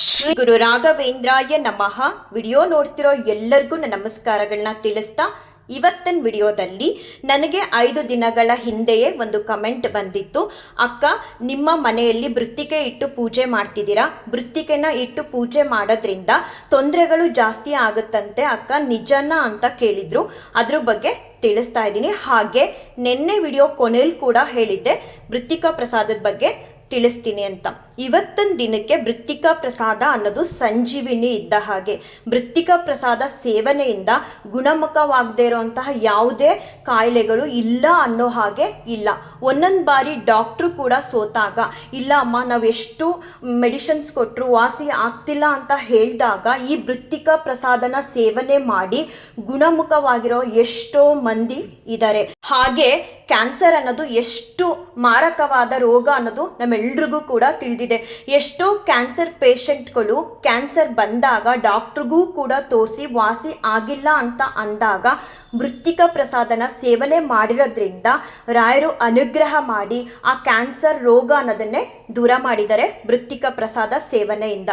ಶ್ರೀ ಗುರು ರಾಘವೇಂದ್ರಾಯ ನಮಃ. ವಿಡಿಯೋ ನೋಡ್ತಿರೋ ಎಲ್ಲರಿಗೂ ನನ್ನ ನಮಸ್ಕಾರಗಳನ್ನ ತಿಳಿಸ್ತಾ ಇವತ್ತಿನ ವಿಡಿಯೋದಲ್ಲಿ ನನಗೆ 5 ದಿನಗಳ ಹಿಂದೆಯೇ ಒಂದು ಕಮೆಂಟ್ ಬಂದಿತ್ತು. ಅಕ್ಕ, ನಿಮ್ಮ ಮನೆಯಲ್ಲಿ ಬೃತ್ತಿಕೆ ಇಟ್ಟು ಪೂಜೆ ಮಾಡ್ತಿದ್ದೀರಾ, ಬೃತ್ತಿಕೆನ ಇಟ್ಟು ಪೂಜೆ ಮಾಡೋದ್ರಿಂದ ತೊಂದರೆಗಳು ಜಾಸ್ತಿ ಆಗುತ್ತಂತೆ ಅಕ್ಕ, ನಿಜನಾ ಅಂತ ಕೇಳಿದ್ರು. ಅದ್ರ ಬಗ್ಗೆ ತಿಳಿಸ್ತಾ ಇದ್ದೀನಿ. ಹಾಗೆ ನಿನ್ನೆ ವಿಡಿಯೋ ಕೊನೆಯಲ್ಲಿ ಕೂಡ ಹೇಳಿದ್ದೆ ಬೃತ್ತಿಕಾ ಪ್ರಸಾದದ ಬಗ್ಗೆ ತಿಳಿಸ್ತೀನಿ ಅಂತ. ಇವತ್ತಿನ ದಿನಕ್ಕೆ ಬೃತ್ತಿಕಾ ಪ್ರಸಾದ ಅನ್ನೋದು ಸಂಜೀವಿನಿ ಇದ್ದ ಹಾಗೆ. ಬೃತ್ತಿಕಾ ಪ್ರಸಾದ ಸೇವನೆಯಿಂದ ಗುಣಮುಖವಾಗದೇ ಇರುವಂತಹ ಯಾವುದೇ ಕಾಯಿಲೆಗಳು ಇಲ್ಲ ಅನ್ನೋ ಹಾಗೆ ಇಲ್ಲ. ಒಂದೊಂದು ಬಾರಿ ಡಾಕ್ಟ್ರು ಕೂಡ ಸೋತಾಗ, ಇಲ್ಲ ಅಮ್ಮ ನಾವು ಎಷ್ಟು ಮೆಡಿಸಿನ್ಸ್ ಕೊಟ್ಟರು ವಾಸಿ ಆಗ್ತಿಲ್ಲ ಅಂತ ಹೇಳಿದಾಗ ಈ ಬೃತ್ತಿಕಾ ಪ್ರಸಾದನ ಸೇವನೆ ಮಾಡಿ ಗುಣಮುಖವಾಗಿರೋ ಎಷ್ಟೋ ಮಂದಿ ಇದ್ದಾರೆ. ಹಾಗೆ ಕ್ಯಾನ್ಸರ್ ಅನ್ನೋದು ಎಷ್ಟು ಮಾರಕವಾದ ರೋಗ ಅನ್ನೋದು ನಮ್ಮೆಲ್ರಿಗೂ ಕೂಡ ತಿಳಿದಿದೆ. ಎಷ್ಟೋ ಕ್ಯಾನ್ಸರ್ ಪೇಷಂಟ್ಗಳು ಕ್ಯಾನ್ಸರ್ ಬಂದಾಗ ಡಾಕ್ಟ್ರಿಗೂ ಕೂಡ ತೋರಿಸಿ ವಾಸಿ ಆಗಿಲ್ಲ ಅಂತ ಅಂದಾಗ ಬೃತ್ತಿಕಾ ಪ್ರಸಾದನ ಸೇವನೆ ಮಾಡಿರೋದ್ರಿಂದ ರಾಯರು ಅನುಗ್ರಹ ಮಾಡಿ ಆ ಕ್ಯಾನ್ಸರ್ ರೋಗ ಅನ್ನೋದನ್ನೇ ದೂರ ಮಾಡಿದ್ದಾರೆ ಬೃತ್ತಿಕಾ ಪ್ರಸಾದ ಸೇವನೆಯಿಂದ.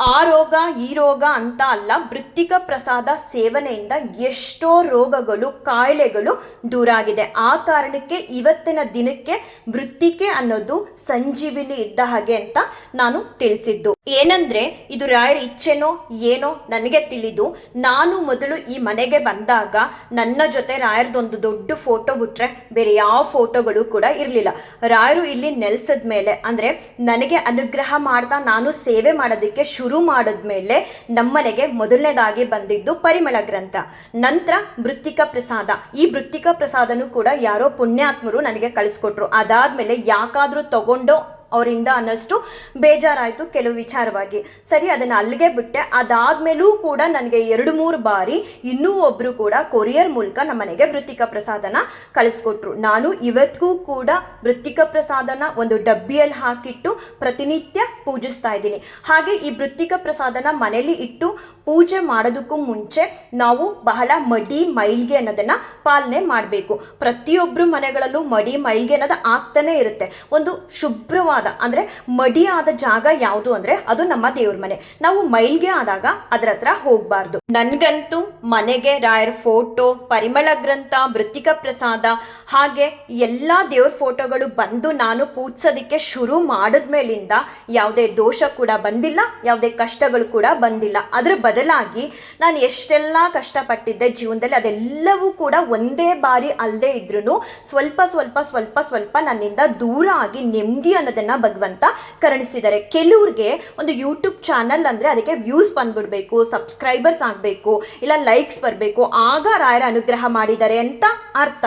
ಆ ರೋಗ ಈ ರೋಗ ಅಂತ ಅಲ್ಲ, ಬೃತ್ತಿಕಾ ಪ್ರಸಾದ ಸೇವನೆಯಿಂದ ಎಷ್ಟೋ ರೋಗಗಳು ಕಾಯಿಲೆಗಳು ದೂರ ಆಗಿದೆ. ಆ ಕಾರಣಕ್ಕೆ ಇವತ್ತಿನ ದಿನಕ್ಕೆ ಬೃತ್ತಿಕೆ ಅನ್ನೋದು ಸಂಜೀವಿನಿ ಇದ್ದ ಹಾಗೆ ಅಂತ ನಾನು ತಿಳಿಸಿದ್ದು. ಏನಂದ್ರೆ ಇದು ರಾಯರ ಇಚ್ಛೆನೋ ಏನೋ ನನಗೆ ತಿಳಿದು, ನಾನು ಮೊದಲು ಈ ಮನೆಗೆ ಬಂದಾಗ ನನ್ನ ಜೊತೆ ರಾಯರದೊಂದು ದೊಡ್ಡ ಫೋಟೋ ಬಿಟ್ರೆ ಬೇರೆ ಯಾವ ಫೋಟೋಗಳು ಕೂಡ ಇರಲಿಲ್ಲ. ರಾಯರು ಇಲ್ಲಿ ನೆಲೆಸಿದ ಮೇಲೆ ಅಂದರೆ ನನಗೆ ಅನುಗ್ರಹ ಮಾಡ್ತಾ ನಾನು ಸೇವೆ ಮಾಡೋದಕ್ಕೆ ಶುರು ಮಾಡಿದ್ಮೇಲೆ ನಮ್ಮನೆಗೆ ಮೊದಲನೇದಾಗಿ ಬಂದಿದ್ದು ಪರಿಮಳ ಗ್ರಂಥ, ನಂತರ ಬೃತ್ತಿಕಾ ಪ್ರಸಾದ. ಈ ಬೃತ್ತಿಕಾ ಪ್ರಸಾದನೂ ಕೂಡ ಯಾರೋ ಪುಣ್ಯಾತ್ಮರು ನನಗೆ ಕಳಿಸ್ಕೊಟ್ರು. ಅದಾದ್ಮೇಲೆ ಯಾಕಾದ್ರೂ ತಗೊಂಡೋ ಅವರಿಂದ ಅನ್ನಷ್ಟು ಬೇಜಾರಾಯಿತು ಕೆಲವು ವಿಚಾರವಾಗಿ. ಸರಿ, ಅದನ್ನು ಅಲ್ಲಿಗೆ ಬಿಟ್ಟೆ. ಅದಾದ್ಮೇಲೂ ಕೂಡ ನನಗೆ 2-3 ಬಾರಿ ಇನ್ನೂ ಒಬ್ಬರು ಕೂಡ ಕೊರಿಯರ್ ಮೂಲಕ ನಮ್ಮನೆಗೆ ಬೃತ್ತಿಕಾ ಪ್ರಸಾದನ ಕಳಿಸ್ಕೊಟ್ರು. ನಾನು ಇವತ್ತಿಗೂ ಕೂಡ ಬೃತ್ತಿಕಾ ಪ್ರಸಾದನ ಒಂದು ಡಬ್ಬಿಯಲ್ಲಿ ಹಾಕಿಟ್ಟು ಪ್ರತಿನಿತ್ಯ ಪೂಜಿಸ್ತಾ ಇದ್ದೀನಿ. ಹಾಗೆ ಈ ಬೃತ್ತಿಕಾ ಪ್ರಸಾದನ ಮನೇಲಿ ಇಟ್ಟು ಪೂಜೆ ಮಾಡೋದಕ್ಕೂ ಮುಂಚೆ ನಾವು ಬಹಳ ಮಡಿ ಮೈಲ್ಗೆ ಅನ್ನೋದನ್ನ ಪಾಲನೆ ಮಾಡಬೇಕು. ಪ್ರತಿಯೊಬ್ಬರು ಮನೆಗಳಲ್ಲೂ ಮಡಿ ಮೈಲ್ಗೆ ಅನ್ನೋದು ಆಗ್ತಾನೆ ಇರುತ್ತೆ. ಒಂದು ಶುಭ್ರವಾದ ಅಂದ್ರೆ ಮಡಿಯಾದ ಜಾಗ ಯಾವುದು ಅಂದ್ರೆ ಅದು ನಮ್ಮ ದೇವ್ರ ಮನೆ. ನಾವು ಮೈಲ್ಗೆ ಆದಾಗ ಅದರ ಹತ್ರ ಹೋಗ್ಬಾರ್ದು. ನನ್ಗಂತೂ ಮನೆಗೆ ರಾಯರ ಫೋಟೋ, ಪರಿಮಳ ಗ್ರಂಥ, ಬೃತ್ತಿಕಾ ಪ್ರಸಾದ ಹಾಗೆ ಎಲ್ಲಾ ದೇವ್ರ ಫೋಟೋಗಳು ಬಂದು ನಾನು ಪೂಜಿಸೋದಕ್ಕೆ ಶುರು ಮಾಡಿದ್ಮೇಲಿಂದ ಯಾವುದೇ ದೋಷ ಕೂಡ ಬಂದಿಲ್ಲ, ಯಾವುದೇ ಕಷ್ಟಗಳು ಕೂಡ ಬಂದಿಲ್ಲ. ಅದ್ರ ಬದಲಾಗಿ ನಾನು ಎಷ್ಟೆಲ್ಲ ಕಷ್ಟಪಟ್ಟಿದ್ದೆ ಜೀವನದಲ್ಲಿ ಅದೆಲ್ಲವೂ ಕೂಡ ಒಂದೇ ಬಾರಿ ಅಲ್ಲದೆ ಇದ್ರೂ ಸ್ವಲ್ಪ ಸ್ವಲ್ಪ ಸ್ವಲ್ಪ ಸ್ವಲ್ಪ ನನ್ನಿಂದ ದೂರ ಆಗಿ ನೆಮ್ಮದಿ ಅನ್ನೋದನ್ನ ಭಗವಂತ ಕರುಣಿಸಿದ್ದಾರೆ. ಕೆಲವ್ರಿಗೆ ಒಂದು ಯೂಟ್ಯೂಬ್ ಚಾನಲ್ ಅಂದ್ರೆ ಅದಕ್ಕೆ ವ್ಯೂಸ್ ಬಂದ್ಬಿಡ್ಬೇಕು, ಸಬ್ಸ್ಕ್ರೈಬರ್ಸ್ ಆಗಬೇಕು, ಇಲ್ಲ ಲೈಕ್ಸ್ ಬರಬೇಕು, ಆಗ ರಾಯರ ಅನುಗ್ರಹ ಮಾಡಿದ್ದಾರೆ ಅಂತ ಅರ್ಥ.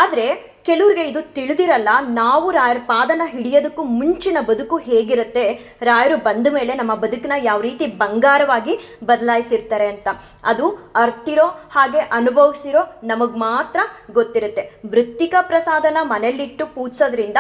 ಆದರೆ ಕೆಲವ್ರಿಗೆ ಇದು ತಿಳಿದಿರಲ್ಲ. ನಾವು ರಾಯರ ಪಾದನ ಹಿಡಿಯೋದಕ್ಕೂ ಮುಂಚಿನ ಬದುಕು ಹೇಗಿರುತ್ತೆ, ರಾಯರು ಬಂದ ಮೇಲೆ ನಮ್ಮ ಬದುಕನ್ನ ಯಾವ ರೀತಿ ಬಂಗಾರವಾಗಿ ಬದಲಾಯಿಸಿರ್ತಾರೆ ಅಂತ ಅದು ಅರ್ತಿರೋ ಹಾಗೆ ಅನುಭವಿಸಿರೋ ನಮಗೆ ಮಾತ್ರ ಗೊತ್ತಿರುತ್ತೆ. ಬೃತ್ತಿಕಾ ಪ್ರಸಾದನ ಮನೆಯಲ್ಲಿಟ್ಟು ಪೂಜಿಸೋದ್ರಿಂದ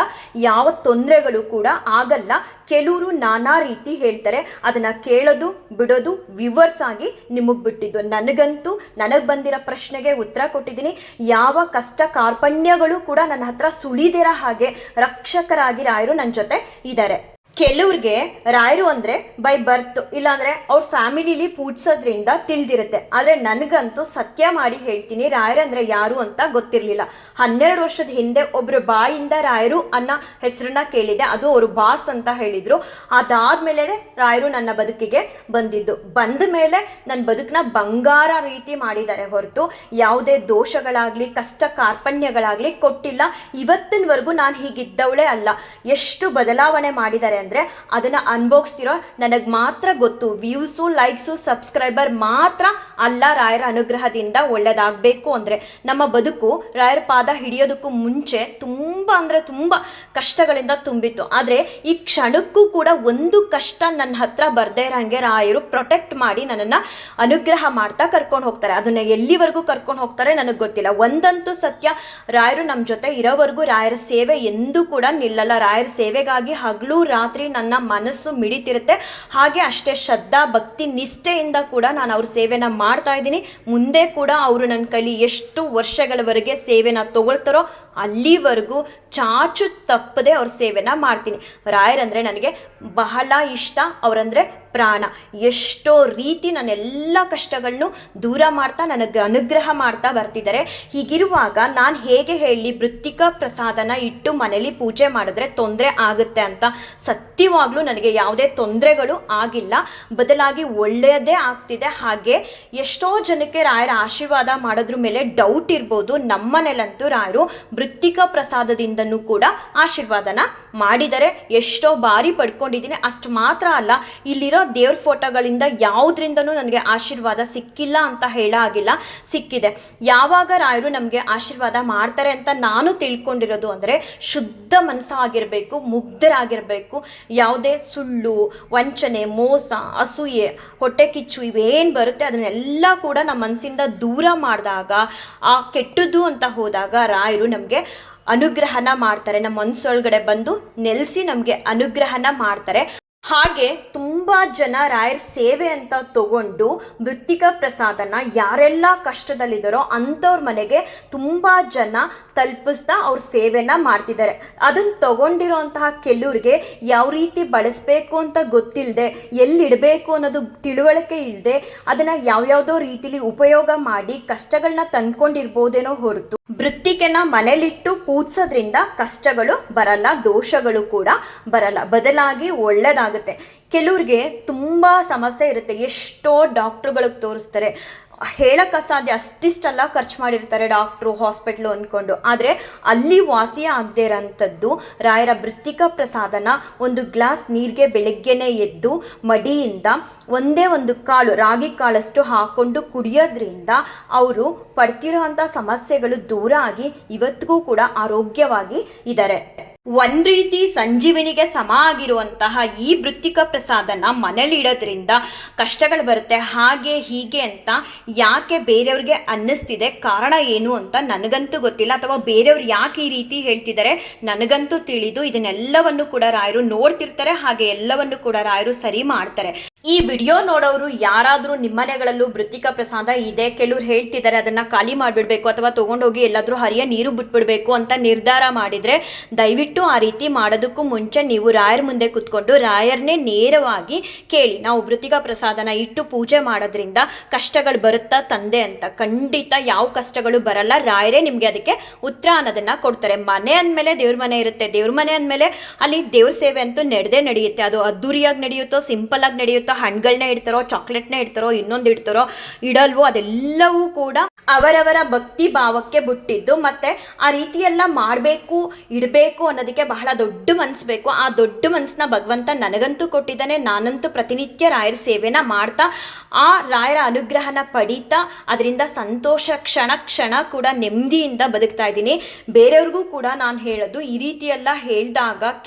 ಯಾವ ತೊಂದರೆಗಳು ಕೂಡ ಆಗಲ್ಲ. ಕೆಲವರು ನಾನಾ ರೀತಿ ಹೇಳ್ತಾರೆ, ಅದನ್ನು ಕೇಳೋದು ಬಿಡೋದು ವಿವರ್ಸ್ ಆಗಿ ನಿಮಗೆ ಬಿಟ್ಟಿದ್ದು. ನನಗಂತೂ ನನಗೆ ಬಂದಿರೋ ಪ್ರಶ್ನೆಗೆ ಉತ್ತರ ಕೊಟ್ಟಿದ್ದೀನಿ. ಯಾವ ಕಷ್ಟ ಕಾರ್ಪಣ್ಯಗಳು ಕೂಡ ನನ್ನ ಹತ್ರ ಸುಳಿದಿರ ಹಾಗೆ ರಕ್ಷಕರಾಗಿ ರಾಯರು ನನ್ನ ಜೊತೆ ಇದ್ದಾರೆ. ಕೆಲವ್ರಿಗೆ ರಾಯರು ಅಂದರೆ ಬೈ ಬರ್ತ್, ಇಲ್ಲಾಂದರೆ ಅವ್ರ ಫ್ಯಾಮಿಲಿಲಿ ಪೂಜಿಸೋದ್ರಿಂದ ತಿಳಿದಿರುತ್ತೆ. ಆದರೆ ನನಗಂತೂ ಸತ್ಯ ಮಾಡಿ ಹೇಳ್ತೀನಿ, ರಾಯರಂದರೆ ಯಾರು ಅಂತ ಗೊತ್ತಿರಲಿಲ್ಲ. 12 ವರ್ಷದ ಹಿಂದೆ ಒಬ್ಬರು ಬಾಯಿಂದ ರಾಯರು ಅನ್ನೋ ಹೆಸರನ್ನ ಕೇಳಿದೆ. ಅದು ಅವರು ಬಾಸ್ ಅಂತ ಹೇಳಿದರು. ಅದಾದಮೇಲೆ ರಾಯರು ನನ್ನ ಬದುಕಿಗೆ ಬಂದಿದ್ದು. ಬಂದ ಮೇಲೆ ನನ್ನ ಬದುಕನ್ನ ಬಂಗಾರ ರೀತಿ ಮಾಡಿದ್ದಾರೆ ಹೊರತು ಯಾವುದೇ ದೋಷಗಳಾಗಲಿ ಕಷ್ಟ ಕಾರ್ಪಣ್ಯಗಳಾಗಲಿ ಕೊಟ್ಟಿಲ್ಲ. ಇವತ್ತಿನವರೆಗೂ ನಾನು ಹೀಗಿದ್ದವಳೇ ಅಲ್ಲ. ಎಷ್ಟು ಬದಲಾವಣೆ ಮಾಡಿದ್ದಾರೆ ಅಂದರೆ ಅದನ್ನು ಅನುಭವಿಸ್ತಿರೋ ನನಗೆ ಮಾತ್ರ ಗೊತ್ತು. ವ್ಯೂಸು, ಲೈಕ್ಸು, ಸಬ್ಸ್ಕ್ರೈಬರ್ ಮಾತ್ರ ಅಲ್ಲ. ರಾಯರ ಅನುಗ್ರಹದಿಂದ ಒಳ್ಳೆಯದಾಗಬೇಕು ಅಂದರೆ ನಮ್ಮ ಬದುಕು ರಾಯರ ಪಾದ ಹಿಡಿಯೋದಕ್ಕೂ ಮುಂಚೆ ತುಂಬ ಅಂದರೆ ತುಂಬ ಕಷ್ಟಗಳಿಂದ ತುಂಬಿತ್ತು. ಆದರೆ ಈ ಕ್ಷಣಕ್ಕೂ ಕೂಡ ಒಂದು ಕಷ್ಟ ನನ್ನ ಹತ್ರ ಬರದೇ ಇರೋಂಗೆ ರಾಯರು ಪ್ರೊಟೆಕ್ಟ್ ಮಾಡಿ ನನ್ನನ್ನು ಅನುಗ್ರಹ ಮಾಡ್ತಾ ಕರ್ಕೊಂಡು ಹೋಗ್ತಾರೆ. ಅದನ್ನು ಎಲ್ಲಿವರೆಗೂ ಕರ್ಕೊಂಡು ಹೋಗ್ತಾರೆ ನನಗೆ ಗೊತ್ತಿಲ್ಲ. ಒಂದಂತೂ ಸತ್ಯ, ರಾಯರು ನಮ್ಮ ಜೊತೆ ಇರೋವರೆಗೂ ರಾಯರ ಸೇವೆ ಎಂದೂ ಕೂಡ ನಿಲ್ಲಲ್ಲ. ರಾಯರ ಸೇವೆಗಾಗಿ ಹಗಲು ರಾತ್ರಿ ನನ್ನ ಮನಸ್ಸು ಮಿಡಿತಿರುತ್ತೆ. ಹಾಗೆ ಅಷ್ಟೇ ಶ್ರದ್ಧಾ ಭಕ್ತಿ ನಿಷ್ಠೆಯಿಂದ ಕೂಡ ನಾನು ಅವ್ರ ಸೇವೆನ ಮಾಡ್ತಾ ಇದ್ದೀನಿ. ಮುಂದೆ ಕೂಡ ಅವರು ನನ್ನ ಕೈಲಿ ಎಷ್ಟು ವರ್ಷಗಳವರೆಗೆ ಸೇವೆನ ತಗೊಳ್ತಾರೋ ಅಲ್ಲಿವರೆಗೂ ಚಾಚು ತಪ್ಪದೆ ಅವ್ರ ಸೇವೆನ ಮಾಡ್ತೀನಿ. ರಾಯರಂದರೆ ನನಗೆ ಬಹಳ ಇಷ್ಟ. ಅವರಂದರೆ ಪ್ರಾಣ. ಎಷ್ಟೋ ರೀತಿ ನನ್ನೆಲ್ಲ ಕಷ್ಟಗಳನ್ನು ದೂರ ಮಾಡ್ತಾ ನನಗೆ ಅನುಗ್ರಹ ಮಾಡ್ತಾ ಬರ್ತಿದ್ದಾರೆ. ಹೀಗಿರುವಾಗ ನಾನು ಹೇಗೆ ಹೇಳಿ ಮೃತ್ತಿಕಾ ಪ್ರಸಾದನ ಇಟ್ಟು ಮನೇಲಿ ಪೂಜೆ ಮಾಡಿದ್ರೆ ತೊಂದರೆ ಆಗುತ್ತೆ ಅಂತ? ಸತ್ಯವಾಗ್ಲೂ ನನಗೆ ಯಾವುದೇ ತೊಂದರೆಗಳು ಆಗಿಲ್ಲ, ಬದಲಾಗಿ ಒಳ್ಳೆಯದೇ ಆಗ್ತಿದೆ. ಹಾಗೆ ಎಷ್ಟೋ ಜನಕ್ಕೆ ರಾಯರ ಆಶೀರ್ವಾದ ಮಾಡೋದ್ರ ಮೇಲೆ ಡೌಟ್ ಇರ್ಬೋದು. ನಮ್ಮನೇಲಂತೂ ರಾಯರು ಮೃತ್ತಿಕಾ ಪ್ರಸಾದದಿಂದನೂ ಕೂಡ ಆಶೀರ್ವಾದನ ಮಾಡಿದರೆ ಎಷ್ಟೋ ಬಾರಿ ಪಡ್ಕೊಂಡಿದ್ದೀನಿ. ಅಷ್ಟು ಮಾತ್ರ ಅಲ್ಲ, ಇಲ್ಲಿರೋ ದೇವ್ರ ಫೋಟೋಗಳಿಂದ ಯಾವುದರಿಂದನೂ ನನಗೆ ಆಶೀರ್ವಾದ ಸಿಕ್ಕಿಲ್ಲ ಅಂತ ಹೇಳಾಗಿಲ್ಲ, ಸಿಕ್ಕಿದೆ. ಯಾವಾಗ ರಾಯರು ನಮಗೆ ಆಶೀರ್ವಾದ ಮಾಡ್ತಾರೆ ಅಂತ ನಾನು ತಿಳ್ಕೊಂಡಿರೋದು ಅಂದರೆ ಶುದ್ಧ ಮನಸ್ಸಾಗಿರಬೇಕು, ಮುಗ್ಧರಾಗಿರಬೇಕು. ಯಾವುದೇ ಸುಳ್ಳು, ವಂಚನೆ, ಮೋಸ, ಅಸೂಯೆ, ಹೊಟ್ಟೆ ಕಿಚ್ಚು ಇವೇನು ಬರುತ್ತೆ ಅದನ್ನೆಲ್ಲ ಕೂಡ ನಮ್ಮ ಮನಸ್ಸಿಂದ ದೂರ ಮಾಡಿದಾಗ, ಆ ಕೆಟ್ಟದ್ದು ಅಂತ ಹೋದಾಗ ರಾಯರು ನಮಗೆ ಅನುಗ್ರಹನ ಮಾಡ್ತಾರೆ. ನಮ್ಮ ಮನಸ್ಸೊಳಗಡೆ ಬಂದು ನೆಲೆಸಿ ನಮಗೆ ಅನುಗ್ರಹನ ಮಾಡ್ತಾರೆ. ಹಾಗೆ ತುಂಬ ಜನ ರಾಯರ ಸೇವೆ ಅಂತ ತಗೊಂಡು ಮೃತ್ತಿಕಾ ಪ್ರಸಾದನ ಯಾರೆಲ್ಲ ಕಷ್ಟದಲ್ಲಿದ್ದಾರೋ ಅಂಥವ್ರ ಮನೆಗೆ ತುಂಬ ಜನ ತಲುಪಿಸ್ತಾ ಅವ್ರ ಸೇವೆನ ಮಾಡ್ತಿದ್ದಾರೆ. ಅದನ್ನು ತಗೊಂಡಿರೋಂತಹ ಕೆಲವ್ರಿಗೆ ಯಾವ ರೀತಿ ಬಳಸಬೇಕು ಅಂತ ಗೊತ್ತಿಲ್ಲದೆ, ಎಲ್ಲಿಡಬೇಕು ಅನ್ನೋದು ತಿಳುವಳಿಕೆ ಇಲ್ಲದೆ ಅದನ್ನು ಯಾವ್ಯಾವುದೋ ರೀತಿಲಿ ಉಪಯೋಗ ಮಾಡಿ ಕಷ್ಟಗಳನ್ನ ತಂದ್ಕೊಂಡಿರ್ಬೋದೇನೋ ಹೊರತು ಮೃತ್ತಿಕೆನ ಮನೇಲಿಟ್ಟು ಪೂಜಿಸೋದ್ರಿಂದ ಕಷ್ಟಗಳು ಬರಲ್ಲ, ದೋಷಗಳು ಕೂಡ ಬರಲ್ಲ, ಬದಲಾಗಿ ಒಳ್ಳೆಯದಾಗುತ್ತೆ. ಕೆಲವ್ರಿಗೆ ತುಂಬ ಸಮಸ್ಯೆ ಇರುತ್ತೆ, ಎಷ್ಟೋ ಡಾಕ್ಟ್ರುಗಳಿಗೆ ತೋರಿಸ್ತಾರೆ, ಹೇಳೋಕ್ಕಾಸಾಧ್ಯ ಅಷ್ಟಿಷ್ಟೆಲ್ಲ ಖರ್ಚು ಮಾಡಿರ್ತಾರೆ ಡಾಕ್ಟ್ರು, ಹಾಸ್ಪಿಟ್ಲು ಅಂದ್ಕೊಂಡು. ಆದರೆ ಅಲ್ಲಿ ವಾಸಿ ಆಗದೆ ಇರೋಂಥದ್ದು ರಾಯರ ಮೃತ್ತಿಕಾ ಪ್ರಸಾದನ ಒಂದು ಗ್ಲಾಸ್ ನೀರಿಗೆ ಬೆಳಗ್ಗೆನೇ ಎದ್ದು ಮಡಿಯಿಂದ ಒಂದೇ ಒಂದು ಕಾಳು, ರಾಗಿ ಕಾಳಷ್ಟು ಹಾಕ್ಕೊಂಡು ಕುಡಿಯೋದ್ರಿಂದ ಅವರು ಪಡ್ತಿರೋ ಅಂಥ ಸಮಸ್ಯೆಗಳು ದೂರ ಆಗಿ ಇವತ್ತಿಗೂ ಕೂಡ ಆರೋಗ್ಯವಾಗಿ ಇದ್ದಾರೆ. ಒಂದು ರೀತಿ ಸಂಜೀವಿನಿಗೆ ಸಮ ಆಗಿರುವಂತಹ ಈ ಮೃತ್ತಿಕಾ ಪ್ರಸಾದನ ಮನೇಲಿ ಇಡೋದ್ರಿಂದ ಕಷ್ಟಗಳು ಬರುತ್ತೆ ಹಾಗೆ ಹೀಗೆ ಅಂತ ಯಾಕೆ ಬೇರೆಯವ್ರಿಗೆ ಅನ್ನಿಸ್ತಿದೆ, ಕಾರಣ ಏನು ಅಂತ ನನಗಂತೂ ಗೊತ್ತಿಲ್ಲ, ಅಥವಾ ಬೇರೆಯವ್ರು ಯಾಕೆ ಈ ರೀತಿ ಹೇಳ್ತಿದ್ದಾರೆ ನನಗಂತೂ ತಿಳಿದು. ಇದನ್ನೆಲ್ಲವನ್ನು ಕೂಡ ರಾಯರು ನೋಡ್ತಿರ್ತಾರೆ, ಹಾಗೆ ಎಲ್ಲವನ್ನು ಕೂಡ ರಾಯರು ಸರಿ ಮಾಡ್ತಾರೆ. ಈ ವಿಡಿಯೋ ನೋಡೋರು ಯಾರಾದರೂ ನಿಮ್ಮನೆಗಳಲ್ಲೂ ಮೃತ್ತಿಕಾ ಪ್ರಸಾದ ಇದೆ, ಕೆಲವ್ರು ಹೇಳ್ತಿದ್ದಾರೆ ಅದನ್ನು ಖಾಲಿ ಮಾಡಿಬಿಡ್ಬೇಕು ಅಥವಾ ತೊಗೊಂಡೋಗಿ ಎಲ್ಲಾದರೂ ಹರಿಯ ನೀರು ಬಿಟ್ಬಿಡ್ಬೇಕು ಅಂತ ನಿರ್ಧಾರ ಮಾಡಿದರೆ ದಯವಿಟ್ಟು ಆ ರೀತಿ ಮಾಡೋದಕ್ಕೂ ಮುಂಚೆ ನೀವು ರಾಯರ ಮುಂದೆ ಕೂತ್ಕೊಂಡು ರಾಯರನ್ನೇ ನೇರವಾಗಿ ಕೇಳಿ, ನಾವು ಮೃತ್ತಿಕಾ ಪ್ರಸಾದನ ಇಟ್ಟು ಪೂಜೆ ಮಾಡೋದ್ರಿಂದ ಕಷ್ಟಗಳು ಬರುತ್ತಾ ತಂದೆ ಅಂತ. ಖಂಡಿತ ಯಾವ ಕಷ್ಟಗಳು ಬರಲ್ಲ, ರಾಯರೇ ನಿಮಗೆ ಅದಕ್ಕೆ ಉತ್ತರ ಅನ್ನೋದನ್ನು ಕೊಡ್ತಾರೆ. ಮನೆ ಅಂದಮೇಲೆ ದೇವ್ರ ಮನೆ ಇರುತ್ತೆ, ದೇವ್ರ ಮನೆ ಅಂದಮೇಲೆ ಅಲ್ಲಿ ದೇವ್ರ ಸೇವೆ ಅಂತೂ ನಡೆಯುತ್ತೆ. ಅದು ಅದ್ದೂರಿಯಾಗಿ ನಡೆಯುತ್ತೋ, ಸಿಂಪಲ್ ಆಗಿ ನಡೆಯುತ್ತೋ, ಹಣ್ಣುಗಳನ್ನೇ ಇಡ್ತಾರೋ, ಚಾಕ್ಲೇಟ್ನೇ ಇಡ್ತಾರೋ, ಇನ್ನೊಂದು ಇಡ್ತಾರೋ, ಇಡಲ್ವೋ, ಅದೆಲ್ಲವೂ ಕೂಡ ಅವರವರ ಭಕ್ತಿ ಭಾವಕ್ಕೆ ಬಿಟ್ಟಿದ್ದು. ಮತ್ತೆ ಆ ರೀತಿ ಎಲ್ಲ ಮಾಡಬೇಕು, ಇಡಬೇಕು ಅನ್ನೋದಕ್ಕೆ ಬಹಳ ದೊಡ್ಡ ಮನಸ್ಸು ಬೇಕು. ಆ ದೊಡ್ಡ ಮನಸ್ಸನ್ನ ಭಗವಂತ ನನಗಂತೂ ಕೊಟ್ಟಿದ್ದಾನೆ. ನಾನಂತೂ ಪ್ರತಿನಿತ್ಯ ರಾಯರ ಸೇವೆನ ಮಾಡ್ತಾ ಆ ರಾಯರ ಅನುಗ್ರಹನ ಪಡೀತಾ ಅದರಿಂದ ಸಂತೋಷ ಕ್ಷಣ ಕ್ಷಣ ಕೂಡ ನೆಮ್ಮದಿಯಿಂದ ಬದುಕ್ತಾ ಇದ್ದೀನಿ. ಬೇರೆಯವ್ರಿಗೂ ಕೂಡ ನಾನು ಹೇಳೋದು, ಈ ರೀತಿಯೆಲ್ಲ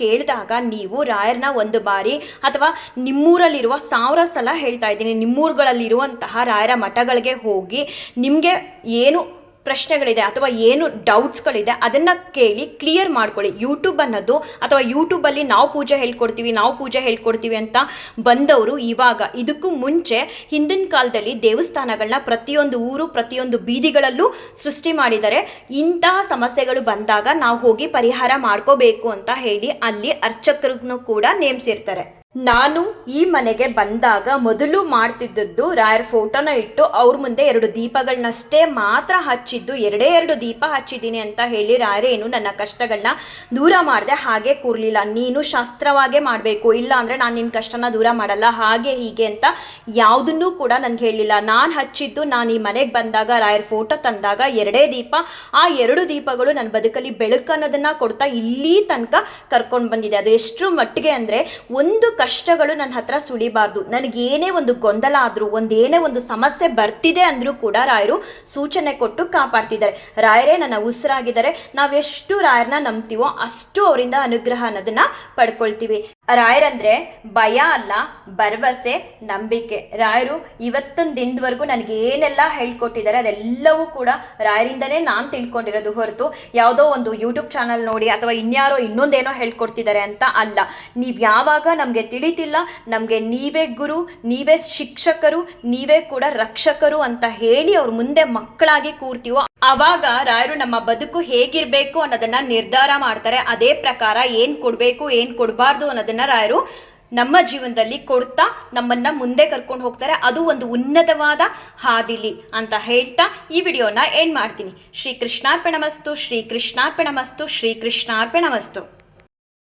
ಕೇಳಿದಾಗ ನೀವು ರಾಯರನ್ನ ಒಂದು ಬಾರಿ ಅಥವಾ ನಿಮ್ಮೂರಲ್ಲಿರುವ 1000 ಸಲ ಹೇಳ್ತಾ ಇದ್ದೀನಿ, ನಿಮ್ಮೂರುಗಳಲ್ಲಿರುವಂತಹ ರಾಯರ ಮಠಗಳಿಗೆ ಹೋಗಿ ನಿಮಗೆ ಏನು ಪ್ರಶ್ನೆಗಳಿದೆ ಅಥವಾ ಏನು ಡೌಟ್ಸ್ಗಳಿದೆ ಅದನ್ನು ಕೇಳಿ ಕ್ಲಿಯರ್ ಮಾಡ್ಕೊಳ್ಳಿ. ಯೂಟ್ಯೂಬ್ ಅನ್ನೋದು ಅಥವಾ ಯೂಟ್ಯೂಬಲ್ಲಿ ನಾವು ಪೂಜೆ ಹೇಳ್ಕೊಡ್ತೀವಿ ಅಂತ ಬಂದವರು ಇವಾಗ, ಇದಕ್ಕೂ ಮುಂಚೆ ಹಿಂದಿನ ಕಾಲದಲ್ಲಿ ದೇವಸ್ಥಾನಗಳನ್ನ ಪ್ರತಿಯೊಂದು ಊರು, ಪ್ರತಿಯೊಂದು ಬೀದಿಗಳಲ್ಲೂ ಸೃಷ್ಟಿ ಮಾಡಿದ್ದಾರೆ. ಇಂತಹ ಸಮಸ್ಯೆಗಳು ಬಂದಾಗ ನಾವು ಹೋಗಿ ಪರಿಹಾರ ಮಾಡ್ಕೋಬೇಕು ಅಂತ ಹೇಳಿ ಅಲ್ಲಿ ಅರ್ಚಕರನ್ನು ಕೂಡ ನೇಮಿಸಿರ್ತಾರೆ. ನಾನು ಈ ಮನೆಗೆ ಬಂದಾಗ ಮೊದಲು ಮಾಡ್ತಿದ್ದದ್ದು ರಾಯರ ಫೋಟೋನ ಇಟ್ಟು ಅವ್ರ ಮುಂದೆ 2 ದೀಪಗಳನ್ನಷ್ಟೇ ಮಾತ್ರ ಹಚ್ಚಿದ್ದು. 2 ದೀಪ ಹಚ್ಚಿದ್ದೀನಿ ಅಂತ ಹೇಳಿ ರಾಯರೇನು ನನ್ನ ಕಷ್ಟಗಳನ್ನ ದೂರ ಮಾಡಿದೆ ಹಾಗೆ ಕೂರಲಿಲ್ಲ. ನೀನು ಶಾಸ್ತ್ರವಾಗೇ ಮಾಡಬೇಕು, ಇಲ್ಲ ಅಂದರೆ ನಾನು ನಿನ್ನ ಕಷ್ಟನ ದೂರ ಮಾಡಲ್ಲ, ಹಾಗೆ ಹೀಗೆ ಅಂತ ಯಾವುದನ್ನೂ ಕೂಡ ನನಗೆ ಹೇಳಿಲ್ಲ. ನಾನು ಹಚ್ಚಿದ್ದು, ನಾನು ಈ ಮನೆಗೆ ಬಂದಾಗ ರಾಯರ ಫೋಟೋ ತಂದಾಗ 2 ದೀಪ. ಆ 2 ದೀಪಗಳು ನನ್ನ ಬದುಕಲ್ಲಿ ಬೆಳಕು ಅನ್ನೋದನ್ನು ಕೊಡ್ತಾ ಇಲ್ಲಿ ತನಕ ಕರ್ಕೊಂಡು ಬಂದಿದೆ. ಅದು ಎಷ್ಟು ಮಟ್ಟಿಗೆ ಅಂದರೆ, ಒಂದು ಕಷ್ಟಗಳು ನನ್ನ ಹತ್ರ ಸುಳಿಬಾರ್ದು, ನನಗೇನೇ ಒಂದು ಗೊಂದಲ ಆದರೂ, ಏನೇ ಒಂದು ಸಮಸ್ಯೆ ಬರ್ತಿದೆ ಅಂದರೂ ಕೂಡ ರಾಯರು ಸೂಚನೆ ಕೊಟ್ಟು ಕಾಪಾಡ್ತಿದ್ದಾರೆ. ರಾಯರೇ ನನ್ನ ಉಸಿರಾಗಿದ್ದಾರೆ. ನಾವೆಷ್ಟು ರಾಯರನ್ನ ನಂಬ್ತೀವೋ ಅಷ್ಟು ಅವರಿಂದ ಅನುಗ್ರಹ ಅನ್ನೋದನ್ನ ಪಡ್ಕೊಳ್ತೀವಿ. ರಾಯರಂದ್ರೆ ಭಯ ಅಲ್ಲ, ಭರವಸೆ, ನಂಬಿಕೆ. ರಾಯರು ಇವತ್ತಿನ ದಿನದವರೆಗೂ ನನಗೆ ಏನೆಲ್ಲ ಹೇಳ್ಕೊಟ್ಟಿದ್ದಾರೆ ಅದೆಲ್ಲವೂ ಕೂಡ ರಾಯರಿಂದನೇ ನಾನು ತಿಳ್ಕೊಂಡಿರೋದು ಹೊರತು ಯಾವುದೋ ಒಂದು ಯೂಟ್ಯೂಬ್ ಚಾನಲ್ ನೋಡಿ ಅಥವಾ ಇನ್ಯಾರೋ ಇನ್ನೊಂದೇನೋ ಹೇಳ್ಕೊಡ್ತಿದ್ದಾರೆ ಅಂತ ಅಲ್ಲ. ನೀವು ಯಾವಾಗ ನಮಗೆ ತಿಳಿತಿಲ್ಲ, ನಮಗೆ ನೀವೇ ಗುರು, ನೀವೇ ಶಿಕ್ಷಕರು, ನೀವೇ ಕೂಡ ರಕ್ಷಕರು ಅಂತ ಹೇಳಿ ಅವ್ರ ಮುಂದೆ ಮಕ್ಕಳಾಗಿ ಕೂರ್ತೀವೋ ಆವಾಗ ರಾಯರು ನಮ್ಮ ಬದುಕು ಹೇಗಿರಬೇಕು ಅನ್ನೋದನ್ನ ನಿರ್ಧಾರ ಮಾಡ್ತಾರೆ. ಅದೇ ಪ್ರಕಾರ ಏನು ಕೊಡಬೇಕು, ಏನು ಕೊಡಬಾರ್ದು ಅನ್ನೋದನ್ನ ರಾಯರು ನಮ್ಮ ಜೀವನದಲ್ಲಿ ಕೊಡ್ತಾ ನಮ್ಮನ್ನು ಮುಂದೆ ಕರ್ಕೊಂಡು ಹೋಗ್ತಾರೆ, ಅದು ಒಂದು ಉನ್ನತವಾದ ಹಾದಿಲಿ ಅಂತ ಹೇಳ್ತಾ ಈ ವಿಡಿಯೋನ ಏನು ಮಾಡ್ತೀನಿ. ಶ್ರೀ ಕೃಷ್ಣಾರ್ಪಣಮಸ್ತು, ಶ್ರೀ ಕೃಷ್ಣಾರ್ಪಣಮಸ್ತು, ಶ್ರೀ ಕೃಷ್ಣಾರ್ಪಣಮಸ್ತು.